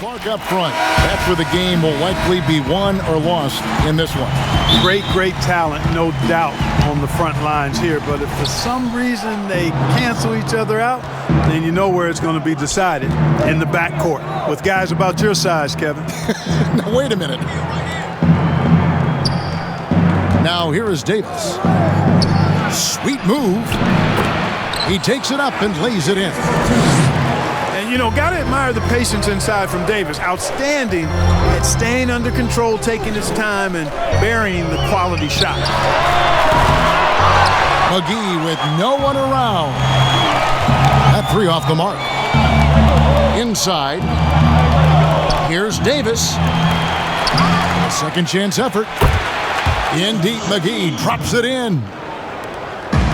Clark up front. That's where the game will likely be won or lost in this one. Great talent, no doubt, on the front lines here. But if for some reason they cancel each other out, then you know where it's going to be decided, in the backcourt with guys about your size, Kevin. Now, wait a minute. Now here is Davis. Sweet move. He takes it up and lays it in. And, you know, got to admire the patience inside from Davis. Outstanding at staying under control, taking his time, and burying the quality shot. McGee with no one around. That three off the mark. Inside. Here's Davis. Second chance effort. In deep, McGee drops it in.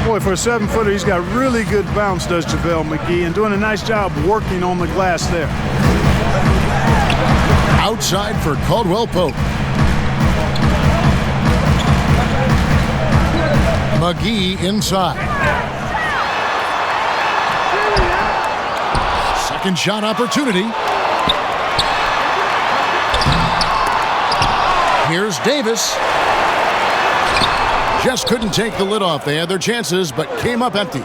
Boy, for a 7-footer, he's got really good bounce, does JaVale McGee, and doing a nice job working on the glass there. Outside for Caldwell Pope. McGee inside. Second shot opportunity. Here's Davis. Just couldn't take the lid off. They had their chances, but came up empty.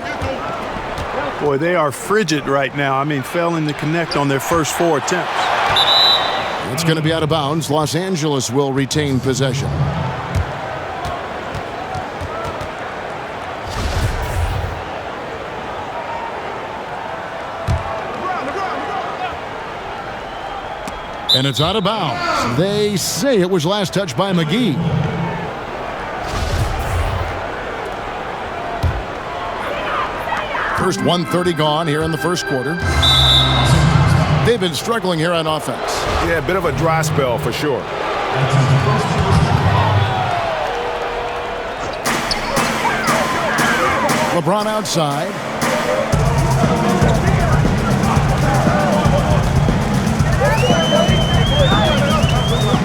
Boy, they are frigid right now. I mean, failing to connect on their first 4 attempts. It's going to be out of bounds. Los Angeles will retain possession. And it's out of bounds. They say it was last touched by McGee. First 1:30 gone here in the first quarter. They've been struggling here on offense. Yeah, a bit of a dry spell for sure. LeBron outside.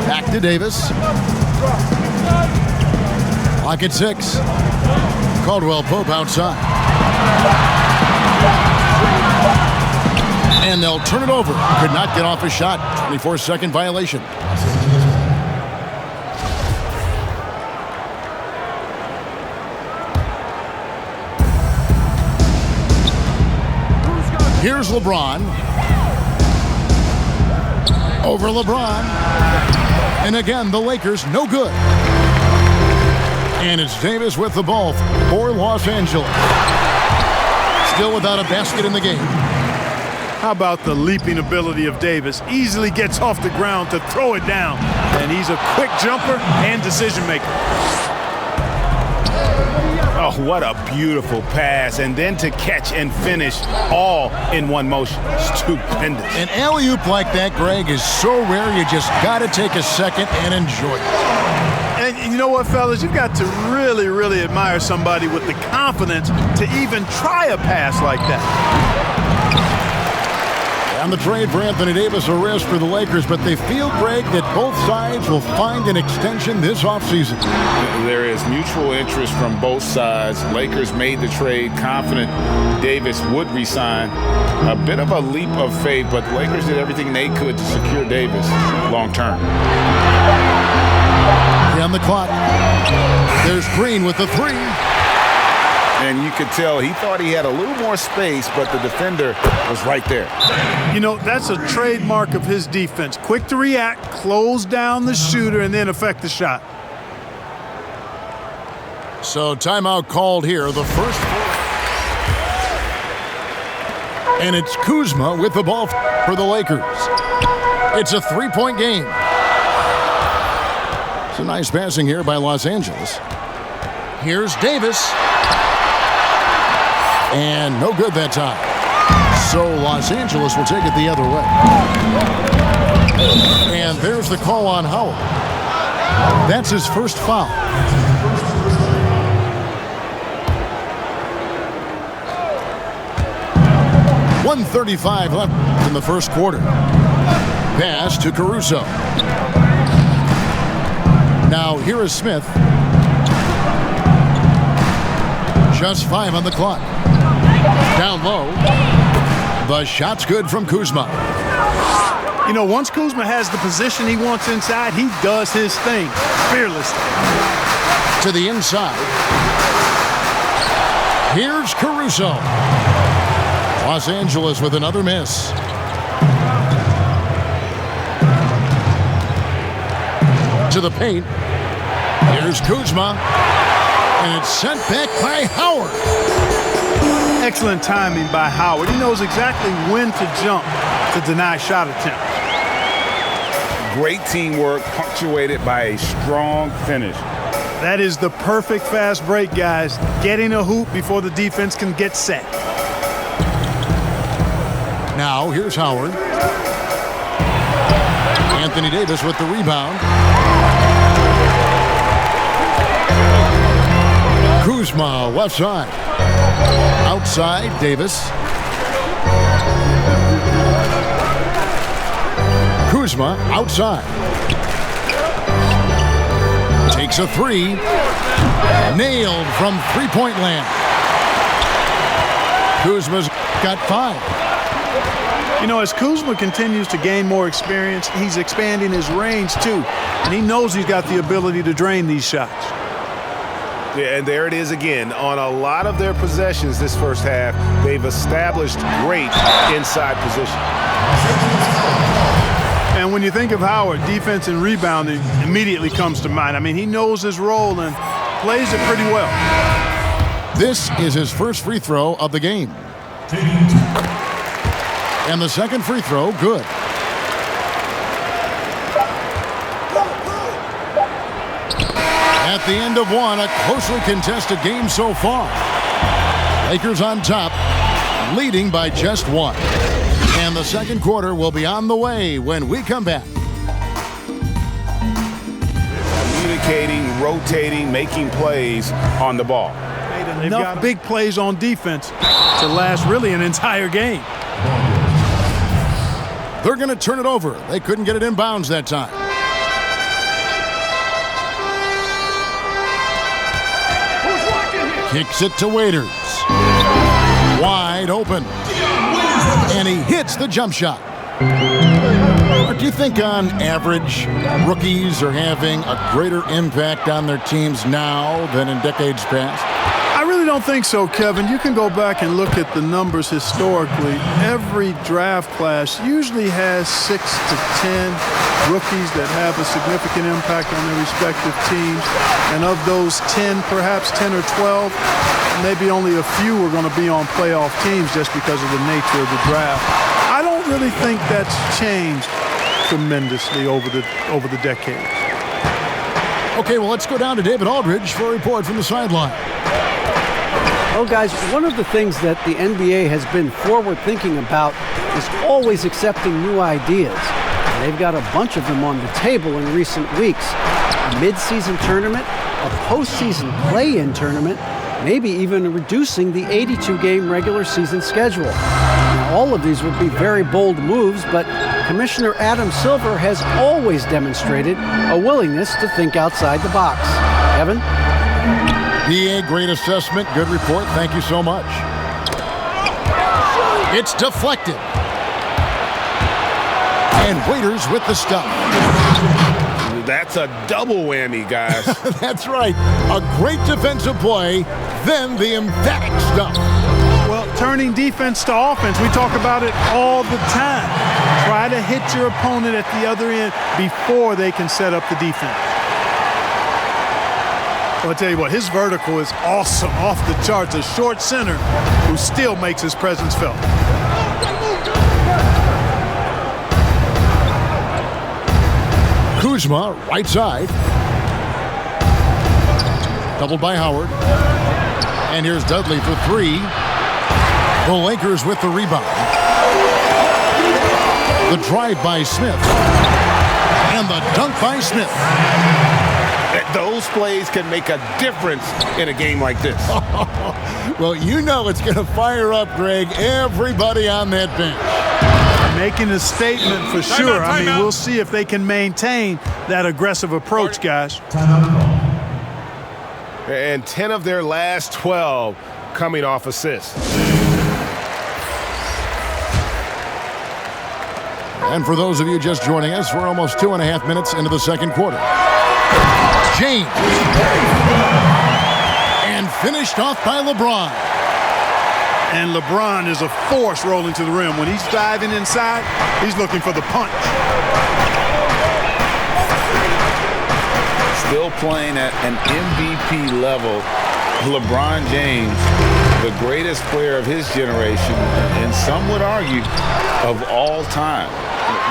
Back to Davis. Clock at 6. Caldwell Pope outside. And they'll turn it over. Could not get off a shot. 24-second violation. Here's LeBron. Over LeBron. And again, the Lakers no good. And it's Davis with the ball for Los Angeles. Still without a basket in the game. How about the leaping ability of Davis? Easily gets off the ground to throw it down. And he's a quick jumper and decision maker. Oh, what a beautiful pass. And then to catch and finish all in one motion. Stupendous. An alley-oop like that, Greg, is so rare you just got to take a second and enjoy it. And you know what, fellas? You've got to really admire somebody with the confidence to even try a pass like that. On the trade for Anthony Davis, a risk for the Lakers, but they feel, Greg, that both sides will find an extension this offseason. There is mutual interest from both sides. Lakers made the trade, confident Davis would resign. A bit of a leap of faith, but the Lakers did everything they could to secure Davis long term. On the clock. There's Green with the three. And you could tell he thought he had a little more space, but the defender was right there. You know, that's a trademark of his defense. Quick to react, close down the shooter, and then affect the shot. So timeout called here, the first. And it's Kuzma with the ball for the Lakers. It's a three-point game. It's a nice passing here by Los Angeles. Here's Davis. And no good that time. So Los Angeles will take it the other way. And there's the call on Howell. That's his first foul. .135 left in the first quarter. Pass to Caruso. Now here is Smith. Just 5 on the clock. Down low. The shot's good from Kuzma. You know, once Kuzma has the position he wants inside, he does his thing fearlessly. To the inside. Here's Caruso. Los Angeles with another miss. To the paint. Here's Kuzma. And it's sent back by Howard. Excellent timing by Howard. He knows exactly when to jump to deny shot attempt. Great teamwork punctuated by a strong finish. That is the perfect fast break, guys. Getting a hoop before the defense can get set. Now, here's Howard. Anthony Davis with the rebound. Kuzma, left side. Outside, Davis. Kuzma, outside. Takes a three. Nailed from three-point land. Kuzma's got 5. You know, as Kuzma continues to gain more experience, he's expanding his range too. And he knows he's got the ability to drain these shots. Yeah, and there it is again. On a lot of their possessions this first half, they've established great inside position. And when you think of Howard, defense and rebounding immediately comes to mind. I mean, he knows his role and plays it pretty well. This is his first free throw of the game. And the second free throw, good. At the end of one, a closely contested game so far. Lakers on top, leading by just 1. And the second quarter will be on the way when we come back. Communicating, rotating, making plays on the ball. They've got big plays on defense to last really an entire game. They're going to turn it over. They couldn't get it inbounds that time. Kicks it to Waiters. Wide open. And he hits the jump shot. Do you think on average rookies are having a greater impact on their teams now than in decades past? I really don't think so, Kevin. You can go back and look at the numbers historically. Every draft class usually has 6 to 10 rookies that have a significant impact on their respective teams. And of those 10, perhaps 10 or 12, maybe only a few are going to be on playoff teams just because of the nature of the draft. I don't really think that's changed tremendously over the decades. Okay, well, let's go down to David Aldridge for a report from the sideline. Well, guys, one of the things that the NBA has been forward-thinking about is always accepting new ideas. And they've got a bunch of them on the table in recent weeks. A mid-season tournament, a postseason play-in tournament, maybe even reducing the 82-game regular season schedule. Now, all of these would be very bold moves, but Commissioner Adam Silver has always demonstrated a willingness to think outside the box. Kevin? PA, great assessment, good report. Thank you so much. It's deflected. And Waiters with the stuff. That's a double whammy, guys. That's right. A great defensive play, then the emphatic stuff. Well, turning defense to offense, we talk about it all the time. Try to hit your opponent at the other end before they can set up the defense. Well, I'll tell you what, his vertical is awesome, off the charts. A short center who still makes his presence felt. Kuzma, right side. Doubled by Howard. And here's Dudley for 3. The Lakers with the rebound. The drive by Smith. And the dunk by Smith. Those plays can make a difference in a game like this. Well, you know it's going to fire up, Greg, everybody on that bench. Making a statement for sure. I mean, we'll see if they can maintain that aggressive approach, guys. And 10 of their last 12 coming off assists. And for those of you just joining us, we're almost 2.5 minutes into the second quarter. James. And finished off by LeBron. And LeBron is a force rolling to the rim. When he's diving inside, he's looking for the punch. Still playing at an MVP level, LeBron James, the greatest player of his generation, and some would argue of all time.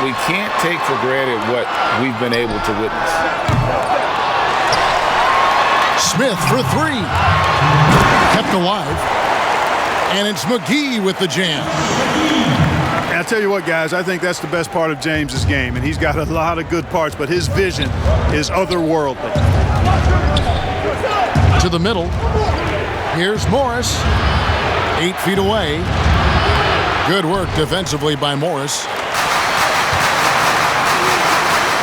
We can't take for granted what we've been able to witness. Smith for three. Kept alive. And it's McGee with the jam. And I'll tell you what, guys, I think that's the best part of James's game. And he's got a lot of good parts, but his vision is otherworldly. To the middle. Here's Morris. 8 feet away. Good work defensively by Morris.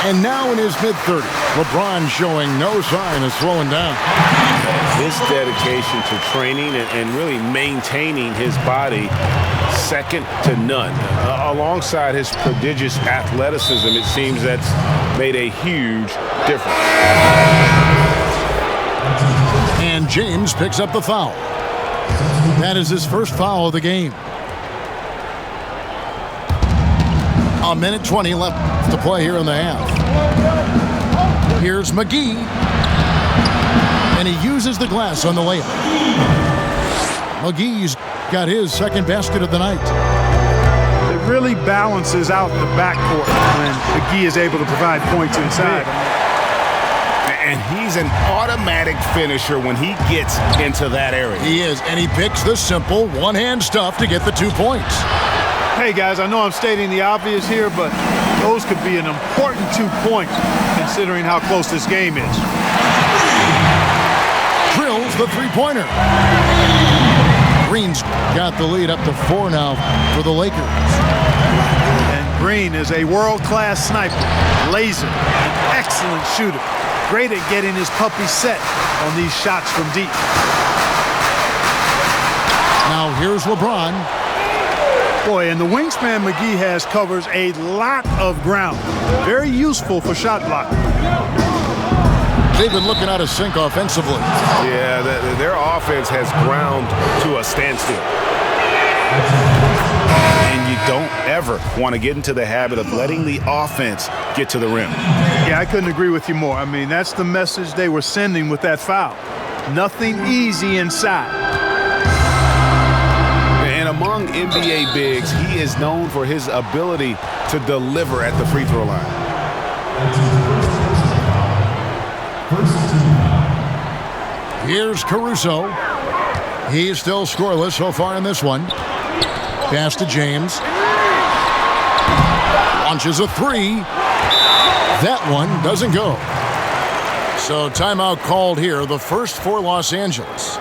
And now in his mid-30s, LeBron showing no sign of slowing down. His dedication to training and really maintaining his body, second to none. Alongside his prodigious athleticism, it seems that's made a huge difference. And James picks up the foul. That is his first foul of the game. 1:20 left to play here in the half. Here's McGee. And he uses the glass on the layup. McGee's got his second basket of the night. It really balances out the backcourt when McGee is able to provide points inside. And he's an automatic finisher when he gets into that area. He is, and he picks the simple one-hand stuff to get the 2 points. Hey, guys, I know I'm stating the obvious here, but those could be an important 2 points considering how close this game is. Drills the three-pointer. Green's got the lead up to 4 now for the Lakers. And Green is a world-class sniper, laser, an excellent shooter. Great at getting his puppy set on these shots from deep. Now here's LeBron. Boy, and the wingspan McGee has covers a lot of ground. Very useful for shot blocking. They've been looking out of sync offensively. Yeah, their offense has ground to a standstill. And you don't ever want to get into the habit of letting the offense get to the rim. Yeah, I couldn't agree with you more. I mean, that's the message they were sending with that foul. Nothing easy inside. And among NBA bigs, he is known for his ability to deliver at the free throw line. Here's Caruso. He's still scoreless so far in this one. Pass to James. Launches a three. That one doesn't go. So timeout called here, the first for Los Angeles.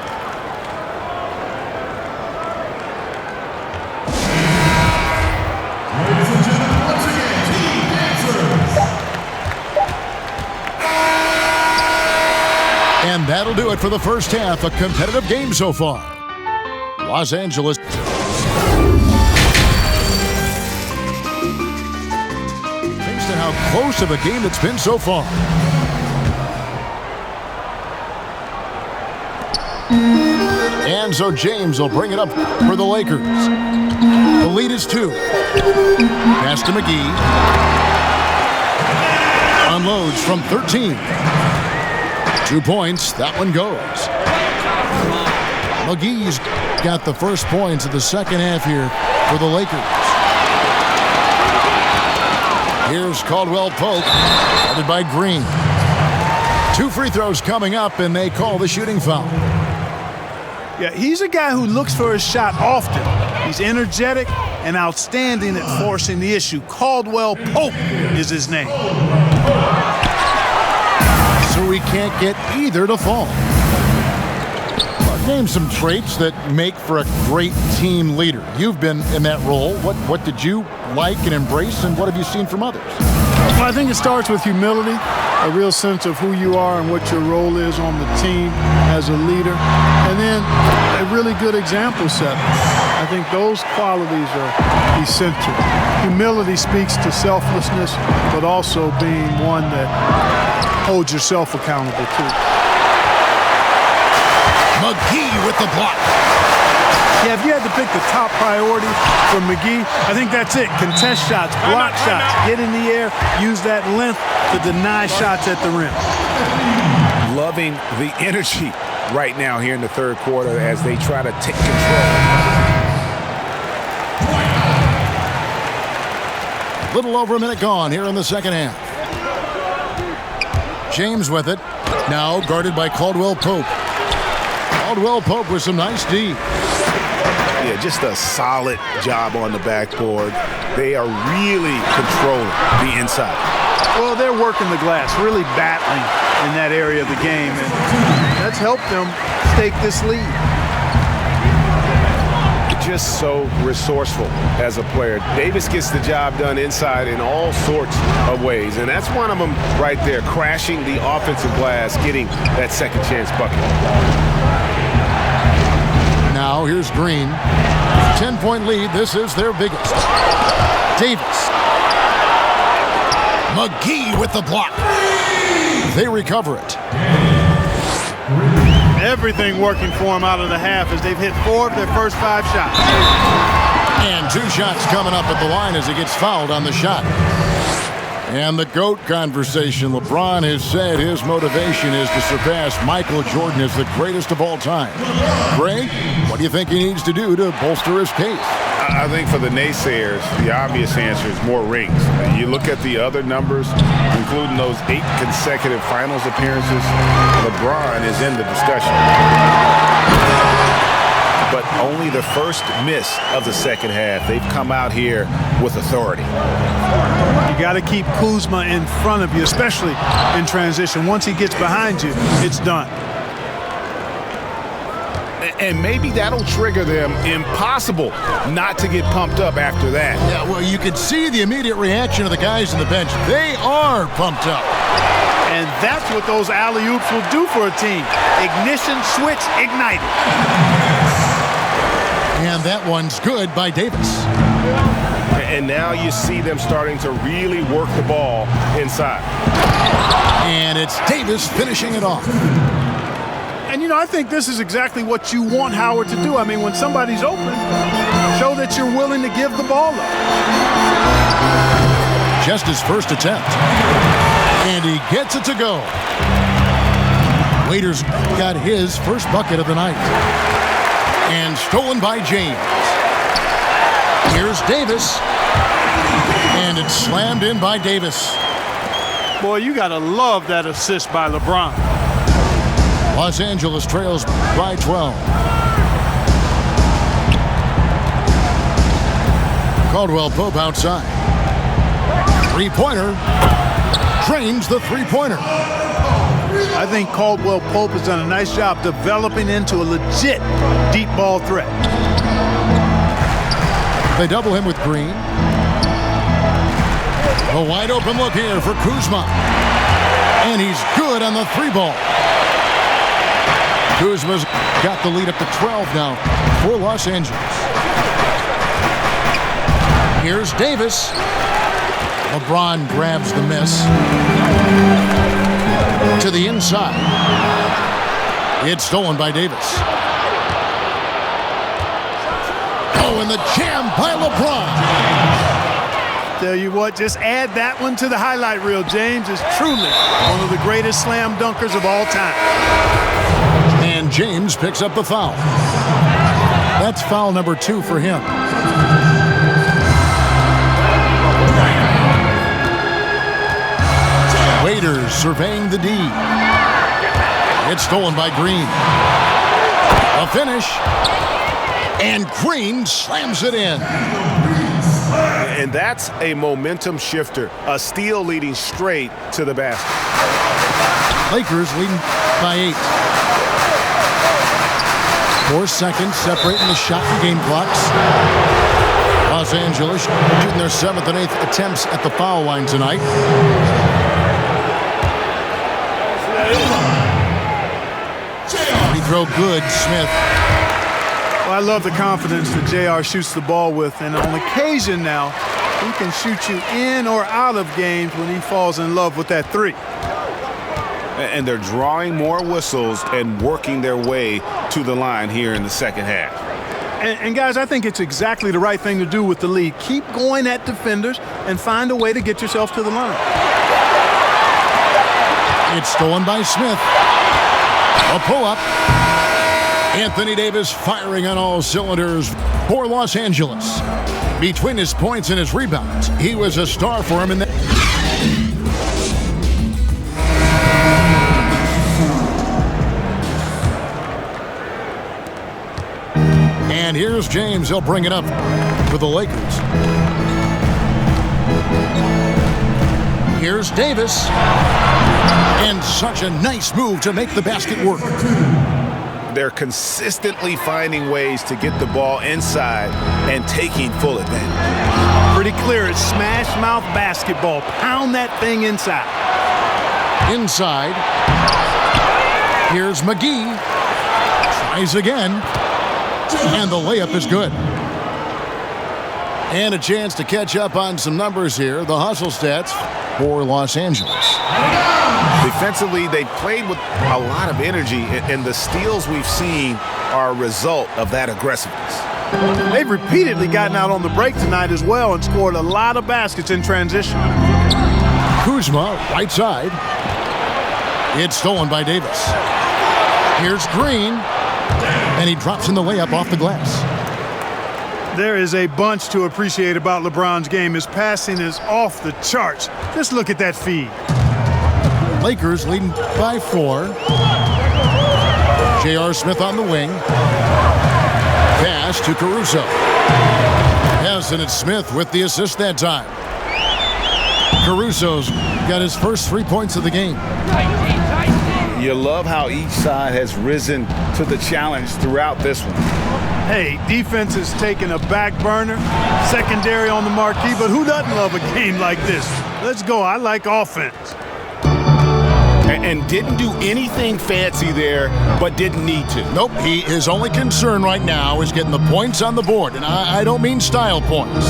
And that'll do it for the first half. A competitive game so far. Los Angeles. Thanks to how close of a game it's been so far. And so James will bring it up for the Lakers. The lead is 2. Pass to McGee. Unloads from 13. 2 points. That one goes. McGee's got the first points of the second half here for the Lakers. Here's Caldwell Pope, guarded by Green. 2 free throws coming up, and they call the shooting foul. Yeah, he's a guy who looks for his shot often. He's energetic and outstanding at forcing the issue. Caldwell Pope is his name. So we can't get either to fall. Name some traits that make for a great team leader. You've been in that role. What did you like and embrace, and what have you seen from others? Well, I think it starts with humility, a real sense of who you are and what your role is on the team as a leader, and then a really good example set. I think those qualities are essential. Humility speaks to selflessness, but also being one that holds yourself accountable too. McGee with the block. Yeah, if you had to pick the top priority for McGee, I think that's it. Contest shots, block shots, get in the air, use that length to deny shots at the rim. Loving the energy right now here in the third quarter as they try to take control. Little over a minute gone here in the second half. James with it. Now guarded by Caldwell Pope. Caldwell Pope with some nice D. Yeah, just a solid job on the backboard. They are really controlling the inside. Well, they're working the glass, really battling in that area of the game, and that's helped them stake this lead. Just so resourceful as a player. Davis gets the job done inside in all sorts of ways, and that's one of them right there, crashing the offensive glass, getting that second chance bucket. Now here's Green. 10-point lead. This is their biggest. Davis. McGee with the block. They recover it. Everything working for them out of the half as they've hit 4 of their first 5 shots. And 2 shots coming up at the line as he gets fouled on the shot. And the GOAT conversation. LeBron has said his motivation is to surpass Michael Jordan as the greatest of all time. Greg, what do you think he needs to do to bolster his case? I think for the naysayers, the obvious answer is more rings. You look at the other numbers, including those 8 consecutive finals appearances, LeBron is in the discussion. But only the first miss of the second half. They've come out here with authority. You got to keep Kuzma in front of you, especially in transition. Once he gets behind you, it's done. And maybe that'll trigger them. Impossible not to get pumped up after that. Yeah, well, you can see the immediate reaction of the guys on the bench. They are pumped up. And that's what those alley-oops will do for a team. Ignition switch ignited. And that one's good by Davis. And now you see them starting to really work the ball inside. And it's Davis finishing it off. And, you know, I think this is exactly what you want Howard to do. I mean, when somebody's open, show that you're willing to give the ball up. Just his first attempt. And he gets it to go. Waiters got his first bucket of the night. And stolen by James. Here's Davis. And it's slammed in by Davis. Boy, you got to love that assist by LeBron. Los Angeles trails by 12. Caldwell Pope outside. Three-pointer. Drains the three-pointer. I think Caldwell Pope has done a nice job developing into a legit deep ball threat. They double him with Green. A wide open look here for Kuzma. And he's good on the 3-ball. Kuzma's got the lead up to 12 now for Los Angeles. Here's Davis. LeBron grabs the miss. To the inside. It's stolen by Davis. Oh, and the jam by LeBron. Tell you what, just add that one to the highlight reel. James is truly one of the greatest slam dunkers of all time. And James picks up the foul. That's foul number 2 for him. Waiters surveying the D. It's stolen by Green. A finish. And Green slams it in. And that's a momentum shifter. A steal leading straight to the basket. Lakers leading by 8. 4 seconds separating the shot and game clocks. Los Angeles shooting their 7th and 8th attempts at the foul line tonight. Free throw good, Smith. Well, I love the confidence that JR shoots the ball with, and on occasion now, he can shoot you in or out of games when he falls in love with that three. And they're drawing more whistles and working their way to the line here in the second half. And guys, I think it's exactly the right thing to do with the lead. Keep going at defenders and find a way to get yourself to the line. It's stolen by Smith. A pull-up. Anthony Davis firing on all cylinders for Los Angeles. Between his points and his rebounds, he was a star for him in that. And here's James. He'll bring it up for the Lakers. Here's Davis. And such a nice move to make the basket work. They're consistently finding ways to get the ball inside and taking full advantage. Pretty clear. It's smash mouth basketball. Pound that thing inside. Inside. Here's McGee. Tries again. And the layup is good. And a chance to catch up on some numbers here. The hustle stats for Los Angeles. Defensively, they played with a lot of energy, and the steals we've seen are a result of that aggressiveness. They've repeatedly gotten out on the break tonight as well and scored a lot of baskets in transition. Kuzma, right side. It's stolen by Davis. Here's Green. And he drops in the layup off the glass. There is a bunch to appreciate about LeBron's game. His passing is off the charts. Just look at that feed. Lakers leading by 4. J.R. Smith on the wing. Pass to Caruso. Yes, and it's Smith with the assist that time. Caruso's got his first 3 points of the game. You love how each side has risen to the challenge throughout this one. Hey, defense is taking a back burner, secondary on the marquee, but who doesn't love a game like this? Let's go. I like offense. And didn't do anything fancy there, but didn't need to. Nope, his only concern right now is getting the points on the board, and I don't mean style points.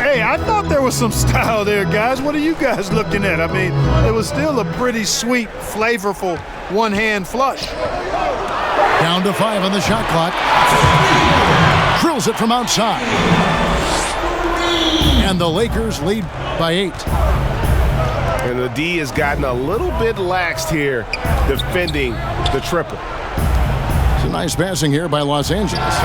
Hey, I thought there was some style there, guys. What are you guys looking at? I mean, it was still a pretty sweet, flavorful one-hand flush. Down to 5 on the shot clock. Drills it from outside. And the Lakers lead by 8. And the D has gotten a little bit laxed here defending the triple. It's a nice passing here by Los Angeles.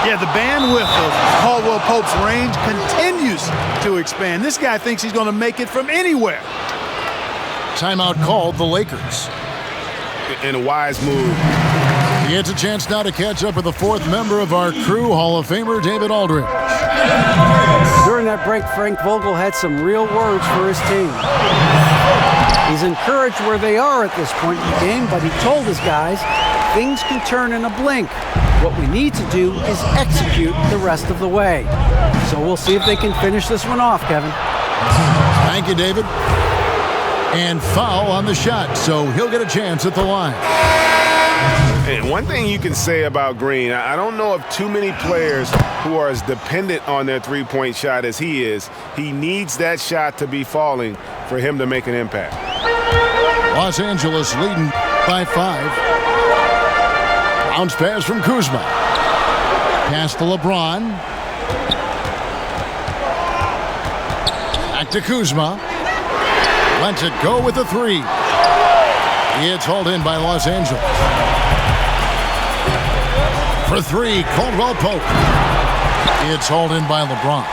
Yeah, the bandwidth of Caldwell Pope's range continues to expand. This guy thinks he's going to make it from anywhere. Timeout called the Lakers. And a wise move. He gets a chance now to catch up with the 4th member of our crew, Hall of Famer David Aldridge. During that break, Frank Vogel had some real words for his team. He's encouraged where they are at this point in the game, but he told his guys things can turn in a blink. What we need to do is execute the rest of the way. So we'll see if they can finish this one off, Kevin. Thank you, David. And foul on the shot, so he'll get a chance at the line. And one thing you can say about Green, I don't know of too many players who are as dependent on their three-point shot as he is. He needs that shot to be falling for him to make an impact. Los Angeles leading by 5. Bounce pass from Kuzma. Pass to LeBron. Back to Kuzma. Lets it go with a 3. It's hauled in by Los Angeles. For 3, Caldwell Pope. It's hauled in by LeBron.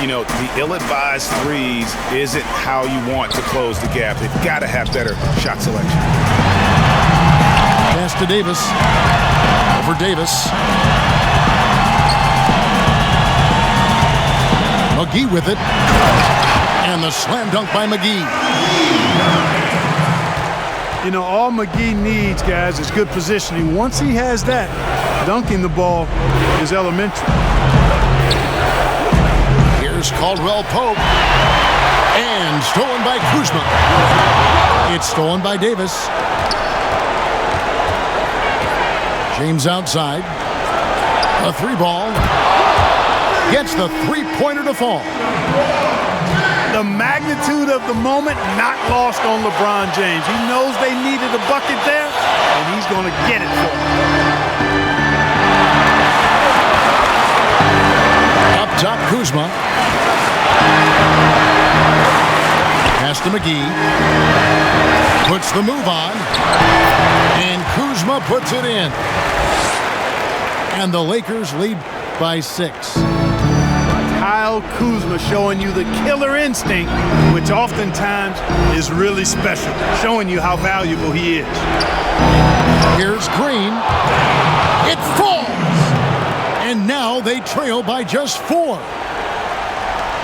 You know, the ill-advised threes isn't how you want to close the gap. They've got to have better shot selection. Pass to Davis. Over Davis. McGee with it. And the slam dunk by McGee. You know, all McGee needs, guys, is good positioning. Once he has that, dunking the ball is elementary. Here's Caldwell Pope. And stolen by Kuzma. It's stolen by Davis. James outside. A 3-ball. Gets the 3-pointer to fall. The magnitude of the moment not lost on LeBron James. He knows they needed a bucket there, and he's going to get it for them. Up top, Kuzma. Pass to McGee. Puts the move on. And Kuzma puts it in. And the Lakers lead by 6. Kyle Kuzma showing you the killer instinct, which oftentimes is really special, showing you how valuable he is. Here's Green. It falls. And now they trail by just 4.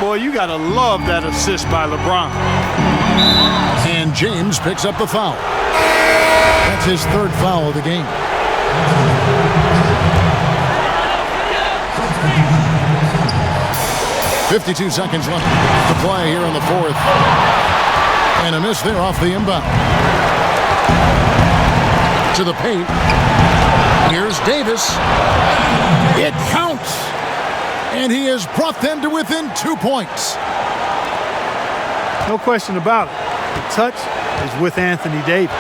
Boy, you got to love that assist by LeBron. And James picks up the foul. That's his 3rd foul of the game. .52 seconds left to play here in the 4th. And a miss there off the inbound. To the paint. Here's Davis. It counts. And he has brought them to within 2 points. No question about it. The touch is with Anthony Davis.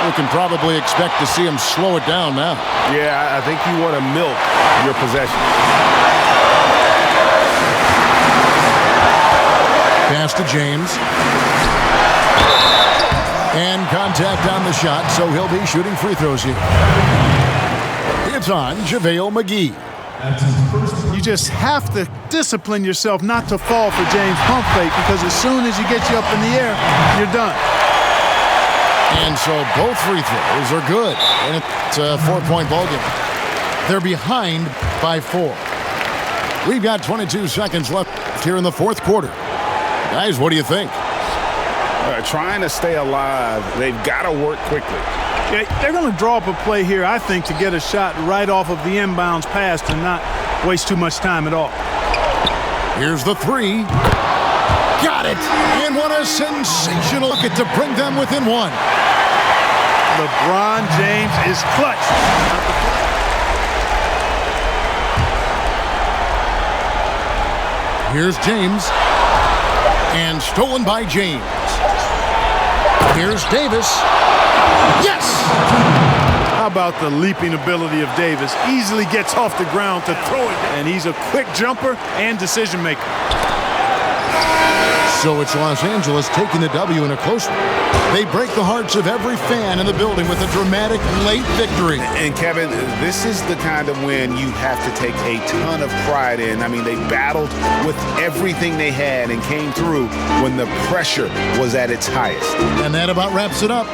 We can probably expect to see him slow it down now. Yeah, I think you want to milk your possession. Pass to James. And contact on the shot, so he'll be shooting free throws here. It's on JaVale McGee. You just have to discipline yourself not to fall for James' pump fake, because as soon as he gets you up in the air, you're done. And so both free throws are good. And it's a 4-point ballgame. They're behind by 4. We've got 22 seconds left here in the 4th quarter. Guys, what do you think? Trying to stay alive, they've got to work quickly. Yeah, they're going to draw up a play here, I think, to get a shot right off of the inbounds pass and not waste too much time at all. Here's the 3. Got it! And what a sensational look to bring them within 1. LeBron James is clutch. Here's James. And stolen by James. Here's Davis. Yes! How about the leaping ability of Davis? Easily gets off the ground to throw it. And he's a quick jumper and decision maker. So it's Los Angeles taking the W in a close one. They break the hearts of every fan in the building with a dramatic late victory. And Kevin, this is the kind of win you have to take a ton of pride in. I mean, they battled with everything they had and came through when the pressure was at its highest. And that about wraps it up.